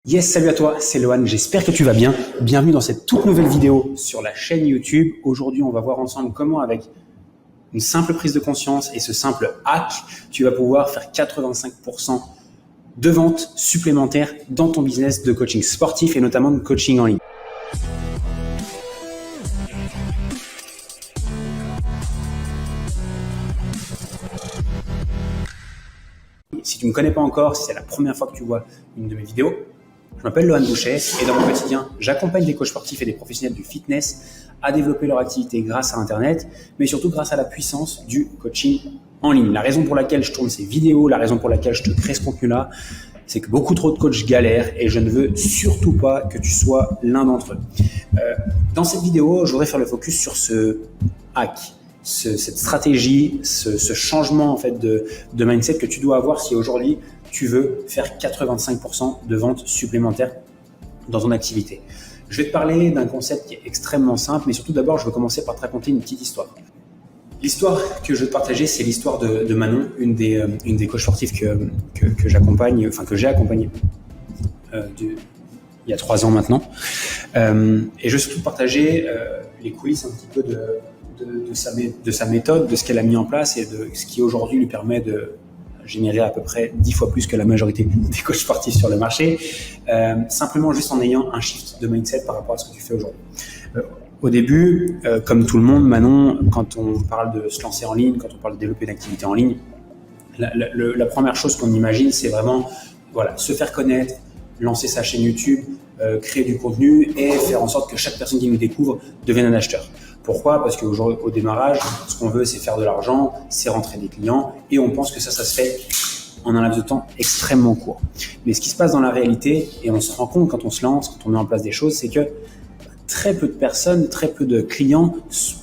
Yes, salut à toi, c'est Lohan, j'espère que tu vas bien. Bienvenue dans cette toute nouvelle vidéo sur la chaîne YouTube. Aujourd'hui, on va voir ensemble comment avec une simple prise de conscience et ce simple hack, tu vas pouvoir faire 85% de ventes supplémentaires dans ton business de coaching sportif et notamment de coaching en ligne. Si tu ne me connais pas encore, si c'est la première fois que tu vois une de mes vidéos, je m'appelle Lohan Boucher et dans mon quotidien, j'accompagne des coachs sportifs et des professionnels du fitness à développer leur activité grâce à Internet, mais surtout grâce à la puissance du coaching en ligne. La raison pour laquelle je tourne ces vidéos, la raison pour laquelle je te crée ce contenu-là, c'est que beaucoup trop de coachs galèrent et je ne veux surtout pas que tu sois l'un d'entre eux. Dans cette vidéo, je voudrais faire le focus sur ce hack, cette stratégie, ce changement en fait de mindset que tu dois avoir si aujourd'hui tu veux faire 85% de ventes supplémentaires dans ton activité. Je vais te parler d'un concept qui est extrêmement simple, mais surtout d'abord, je vais commencer par te raconter une petite histoire. L'histoire que je veux te partager, c'est l'histoire de Manon, une des coachs sportifs que j'accompagne, enfin que j'ai accompagné il y a 3 ans maintenant. Et je vais surtout partager les coulisses un petit peu de sa méthode, de ce qu'elle a mis en place et de ce qui aujourd'hui lui permet de générer à peu près 10 fois plus que la majorité des coachs sportifs sur le marché, simplement juste en ayant un shift de mindset par rapport à ce que tu fais aujourd'hui. Au début, comme tout le monde, Manon, quand on parle de se lancer en ligne, quand on parle de développer une activité en ligne, la première chose qu'on imagine, c'est vraiment se faire connaître, lancer sa chaîne YouTube, créer du contenu et faire en sorte que chaque personne qui nous découvre devienne un acheteur. Pourquoi ? Parce qu'au démarrage, ce qu'on veut, c'est faire de l'argent, c'est rentrer des clients et on pense que ça se fait en un laps de temps extrêmement court. Mais ce qui se passe dans la réalité, et on se rend compte quand on se lance, quand on met en place des choses, c'est que très peu de personnes, très peu de clients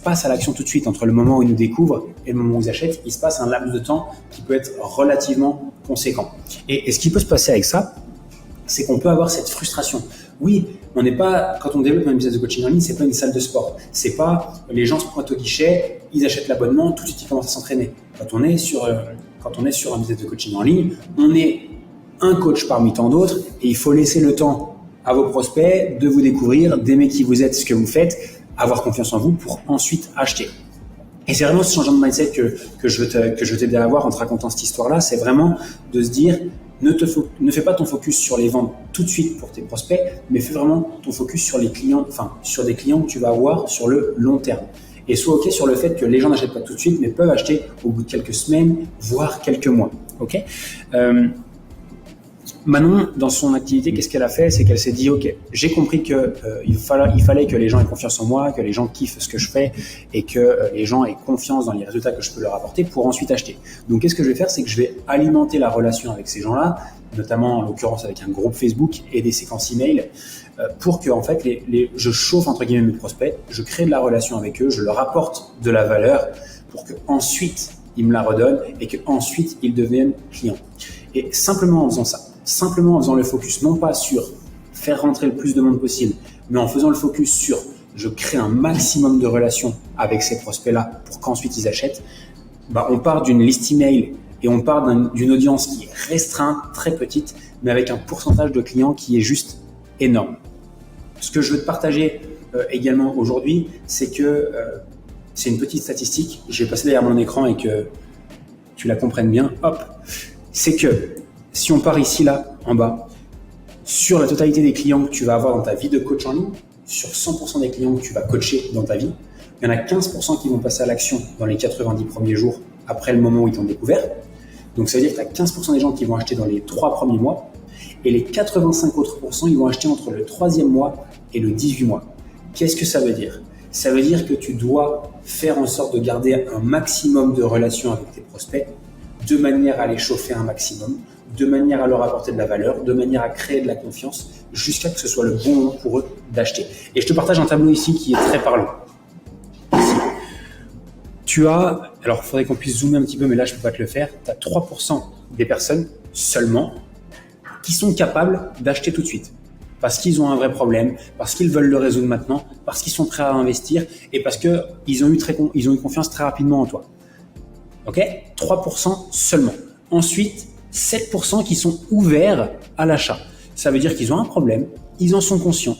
passent à l'action tout de suite. Entre le moment où ils nous découvrent et le moment où ils achètent, il se passe un laps de temps qui peut être relativement conséquent. Et ce qui peut se passer avec ça, c'est qu'on peut avoir cette frustration. Oui, on n'est pas, quand on développe un business de coaching en ligne, c'est pas une salle de sport. C'est pas les gens se pointent au guichet, ils achètent l'abonnement, tout de suite ils commencent à s'entraîner. Quand on est sur un business de coaching en ligne, on est un coach parmi tant d'autres et il faut laisser le temps à vos prospects de vous découvrir, d'aimer qui vous êtes, ce que vous faites, avoir confiance en vous pour ensuite acheter. Et c'est vraiment ce changement de mindset que je veux t'aider à avoir en te racontant cette histoire-là, c'est vraiment de se dire ne fais pas ton focus sur les ventes tout de suite pour tes prospects, mais fais vraiment ton focus sur les clients, sur des clients que tu vas avoir sur le long terme. Et sois OK sur le fait que les gens n'achètent pas tout de suite, mais peuvent acheter au bout de quelques semaines, voire quelques mois. OK ? Manon, dans son activité, qu'est-ce qu'elle a fait ? C'est qu'elle s'est dit, OK, j'ai compris que il fallait que les gens aient confiance en moi, que les gens kiffent ce que je fais et que les gens aient confiance dans les résultats que je peux leur apporter pour ensuite acheter. Donc, qu'est-ce que je vais faire ? C'est que je vais alimenter la relation avec ces gens-là, notamment en l'occurrence avec un groupe Facebook et des séquences email, pour que en fait, je chauffe entre guillemets mes prospects, je crée de la relation avec eux, je leur apporte de la valeur pour que ensuite ils me la redonnent et que ensuite ils deviennent clients. Et simplement en faisant ça, simplement en faisant le focus, non pas sur faire rentrer le plus de monde possible, mais en faisant le focus sur je crée un maximum de relations avec ces prospects-là pour qu'ensuite ils achètent, on part d'une liste email et on part d'une audience qui est restreinte, très petite, mais avec un pourcentage de clients qui est juste énorme. Ce que je veux te partager également aujourd'hui, c'est que c'est une petite statistique, je vais passer derrière mon écran et que tu la comprennes bien, hop, c'est que si on part ici, là, en bas, sur la totalité des clients que tu vas avoir dans ta vie de coach en ligne, sur 100% des clients que tu vas coacher dans ta vie, il y en a 15% qui vont passer à l'action dans les 90 premiers jours après le moment où ils t'ont découvert. Donc ça veut dire que tu as 15% des gens qui vont acheter dans les 3 premiers mois et les 85 autres %, ils vont acheter entre le 3e mois et le 18 mois. Qu'est-ce que ça veut dire ? Ça veut dire que tu dois faire en sorte de garder un maximum de relations avec tes prospects de manière à les chauffer un maximum, de manière à leur apporter de la valeur, de manière à créer de la confiance, jusqu'à que ce soit le bon moment pour eux d'acheter. Et je te partage un tableau ici qui est très parlant. Ici. Tu as, alors il faudrait qu'on puisse zoomer un petit peu, mais là je ne peux pas te le faire, tu as 3% des personnes seulement qui sont capables d'acheter tout de suite. Parce qu'ils ont un vrai problème, parce qu'ils veulent le résoudre maintenant, parce qu'ils sont prêts à investir et parce qu'ils ont eu confiance très rapidement en toi. Ok ? 3% seulement. Ensuite, 7% qui sont ouverts à l'achat. ça veut dire qu'ils ont un problème, ils en sont conscients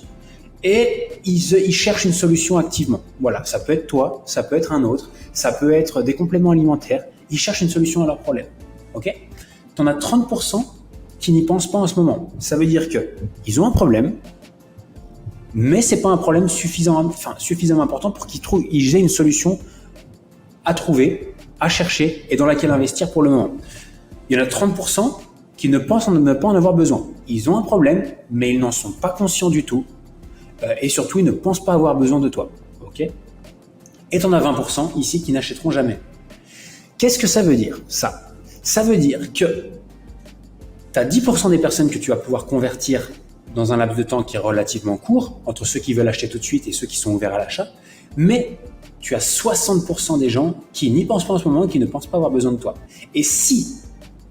et ils cherchent une solution activement. Voilà, ça peut être toi, ça peut être un autre, ça peut être des compléments alimentaires. Ils cherchent une solution à leur problème. Ok ? Tu en as 30% qui n'y pensent pas en ce moment. Ça veut dire qu'ils ont un problème, mais c'est pas un problème suffisamment important pour qu'ils aient une solution à trouver, à chercher et dans laquelle investir pour le moment. Il y en a 30% qui ne pensent ne pas en avoir besoin. Ils ont un problème, mais ils n'en sont pas conscients du tout. Et surtout, ils ne pensent pas avoir besoin de toi. Okay ? Et tu en as 20% ici qui n'achèteront jamais. Qu'est-ce que ça veut dire, ça ? Ça veut dire que tu as 10% des personnes que tu vas pouvoir convertir dans un laps de temps qui est relativement court, entre ceux qui veulent acheter tout de suite et ceux qui sont ouverts à l'achat, mais tu as 60% des gens qui n'y pensent pas en ce moment et qui ne pensent pas avoir besoin de toi. Et si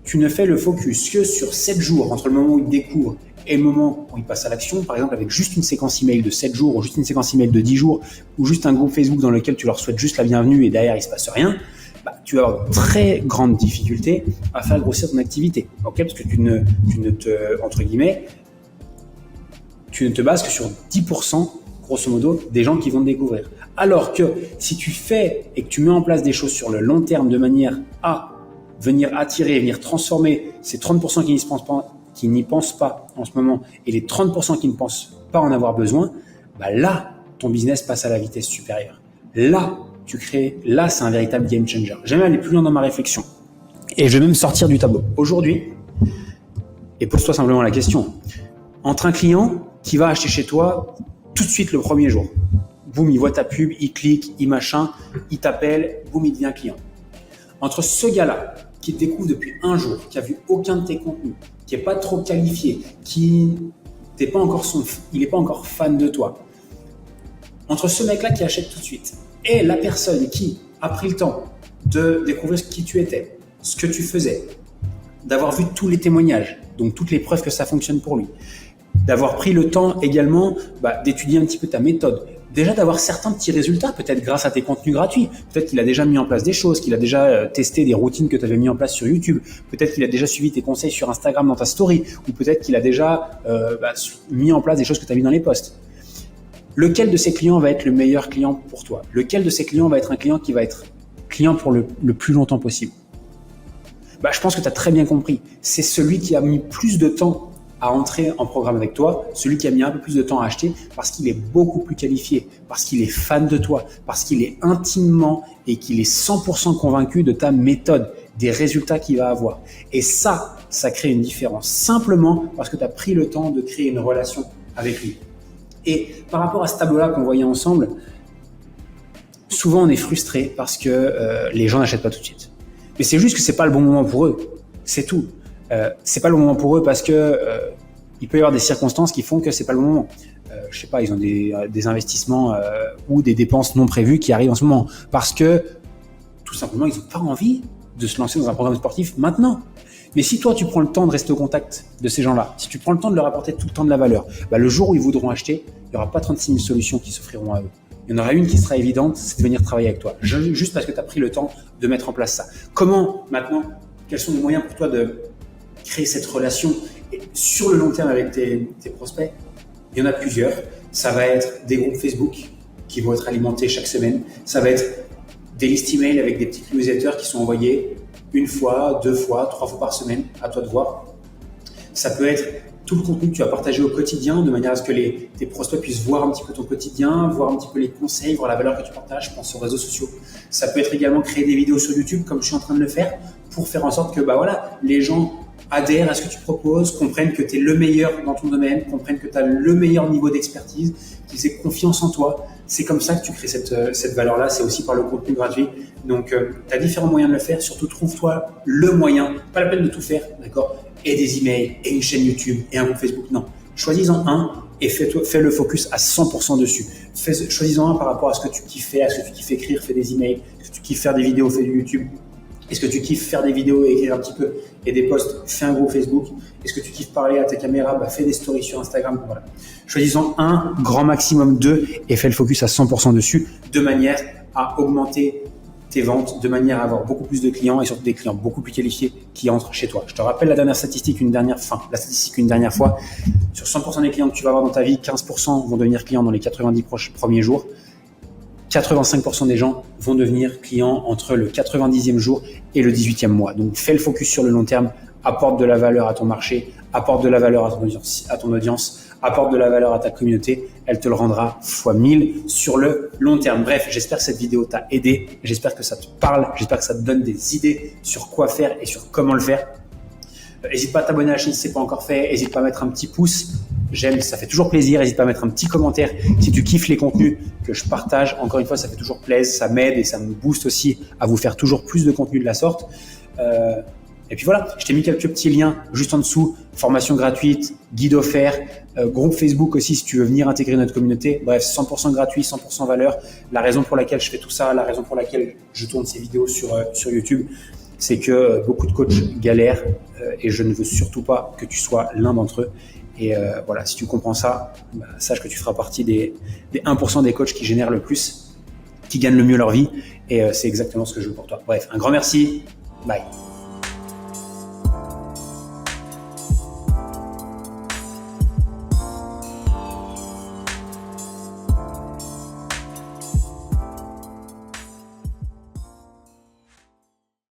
tu ne fais le focus que sur 7 jours, entre le moment où ils découvrent et le moment où ils passent à l'action, par exemple avec juste une séquence email de 7 jours ou juste une séquence email de 10 jours ou juste un groupe Facebook dans lequel tu leur souhaites juste la bienvenue et derrière il ne se passe rien, tu vas avoir de très grandes difficultés à faire grossir ton activité. Okay ? Parce que tu ne te bases que sur 10%, grosso modo, des gens qui vont te découvrir. Alors que si tu fais et que tu mets en place des choses sur le long terme de manière à venir attirer, venir transformer ces 30% qui n'y pensent pas en ce moment et les 30% qui ne pensent pas en avoir besoin, là, ton business passe à la vitesse supérieure. Là, c'est un véritable game changer. J'aime aller plus loin dans ma réflexion. Et je vais même sortir du tableau. Aujourd'hui, et pose-toi simplement la question, entre un client qui va acheter chez toi tout de suite le premier jour, boum, il voit ta pub, il clique, il machin, il t'appelle, boum, il devient client. Entre ce gars-là, qui te découvre depuis un jour, qui a vu aucun de tes contenus, qui est pas trop qualifié, il n'est pas encore fan de toi, entre ce mec-là qui achète tout de suite et la personne qui a pris le temps de découvrir qui tu étais, ce que tu faisais, d'avoir vu tous les témoignages, donc toutes les preuves que ça fonctionne pour lui, d'avoir pris le temps également d'étudier un petit peu ta méthode, déjà d'avoir certains petits résultats, peut-être grâce à tes contenus gratuits, peut-être qu'il a déjà mis en place des choses, qu'il a déjà testé des routines que tu avais mis en place sur YouTube, peut-être qu'il a déjà suivi tes conseils sur Instagram dans ta story, ou peut-être qu'il a déjà mis en place des choses que tu as mis dans les posts. Lequel de ces clients va être le meilleur client pour toi ? Lequel de ces clients va être un client qui va être client pour le plus longtemps possible ? Je pense que tu as très bien compris. C'est celui qui a mis plus de temps à entrer en programme avec toi, celui qui a mis un peu plus de temps à acheter parce qu'il est beaucoup plus qualifié, parce qu'il est fan de toi, parce qu'il est intimement et qu'il est 100% convaincu de ta méthode, des résultats qu'il va avoir. Et ça crée une différence simplement parce que tu as pris le temps de créer une relation avec lui. Et par rapport à ce tableau-là qu'on voyait ensemble, souvent on est frustré parce que les gens n'achètent pas tout de suite. Mais c'est juste que c'est pas le bon moment pour eux. C'est tout. C'est pas le moment pour eux parce que il peut y avoir des circonstances qui font que c'est pas le bon moment. Je sais pas, ils ont des investissements ou des dépenses non prévues qui arrivent en ce moment parce que tout simplement ils ont pas envie de se lancer dans un programme sportif maintenant. Mais si toi tu prends le temps de rester au contact de ces gens-là, si tu prends le temps de leur apporter tout le temps de la valeur, le jour où ils voudront acheter, il n'y aura pas 36 000 solutions qui s'offriront à eux. Il y en aura une qui sera évidente, c'est de venir travailler avec toi, juste parce que tu as pris le temps de mettre en place ça. Comment maintenant, quels sont les moyens pour toi de créer cette relation sur le long terme avec tes prospects ? Il y en a plusieurs. Ça va être des groupes Facebook qui vont être alimentés chaque semaine. Ça va être des listes email avec des petits newsletters qui sont envoyés une fois, 2 fois, 3 fois par semaine, à toi de voir. Ça peut être tout le contenu que tu vas partager au quotidien de manière à ce que tes prospects puissent voir un petit peu ton quotidien, voir un petit peu les conseils, voir la valeur que tu partages, je pense aux réseaux sociaux. Ça peut être également créer des vidéos sur YouTube comme je suis en train de le faire pour faire en sorte que les gens adhèrent à ce que tu proposes, comprennent que tu es le meilleur dans ton domaine, comprennent que tu as le meilleur niveau d'expertise, qu'ils aient confiance en toi. C'est comme ça que tu crées cette valeur-là, c'est aussi par le contenu gratuit. Donc, tu as différents moyens de le faire, surtout trouve-toi le moyen, pas la peine de tout faire, d'accord ? Et des emails, et une chaîne YouTube, et un groupe Facebook, non. Choisis-en un et fais le focus à 100% dessus. Choisis-en un par rapport à ce que tu kiffes faire, est-ce que tu kiffes écrire, fais des emails, est-ce que tu kiffes faire des vidéos, fais du YouTube. Est-ce que tu kiffes faire des vidéos et écrire un petit peu et des posts, fais un groupe Facebook. Est-ce que tu kiffes parler à ta caméra, fais des stories sur Instagram. Voilà. Choisis-en un, grand maximum 2 et fais le focus à 100% dessus de manière à augmenter tes ventes de manière à avoir beaucoup plus de clients et surtout des clients beaucoup plus qualifiés qui entrent chez toi. Je te rappelle la statistique une dernière fois. Sur 100% des clients que tu vas avoir dans ta vie, 15% vont devenir clients dans les 90 premiers jours. 85% des gens vont devenir clients entre le 90e jour et le 18e mois. Donc, fais le focus sur le long terme, apporte de la valeur à ton marché, apporte de la valeur à ton audience, apporte de la valeur à ta communauté. Elle te le rendra fois 1000 sur le long terme. Bref, j'espère que cette vidéo t'a aidé. J'espère que ça te parle. J'espère que ça te donne des idées sur quoi faire et sur comment le faire. N'hésite pas à t'abonner à la chaîne si ce n'est pas encore fait. N'hésite pas à mettre un petit pouce. J'aime, ça fait toujours plaisir. N'hésite pas à mettre un petit commentaire si tu kiffes les contenus que je partage. Encore une fois, ça fait toujours plaisir, ça m'aide et ça me booste aussi à vous faire toujours plus de contenu de la sorte. Et puis voilà, je t'ai mis quelques petits liens juste en dessous. Formation gratuite, guide offert, groupe Facebook aussi si tu veux venir intégrer notre communauté. Bref, 100% gratuit, 100% valeur. La raison pour laquelle je fais tout ça, la raison pour laquelle je tourne ces vidéos sur YouTube, c'est que beaucoup de coachs galèrent et je ne veux surtout pas que tu sois l'un d'entre eux. Et voilà, si tu comprends ça, sache que tu feras partie des 1% des coachs qui génèrent le plus, qui gagnent le mieux leur vie. Et c'est exactement ce que je veux pour toi. Bref, un grand merci. Bye.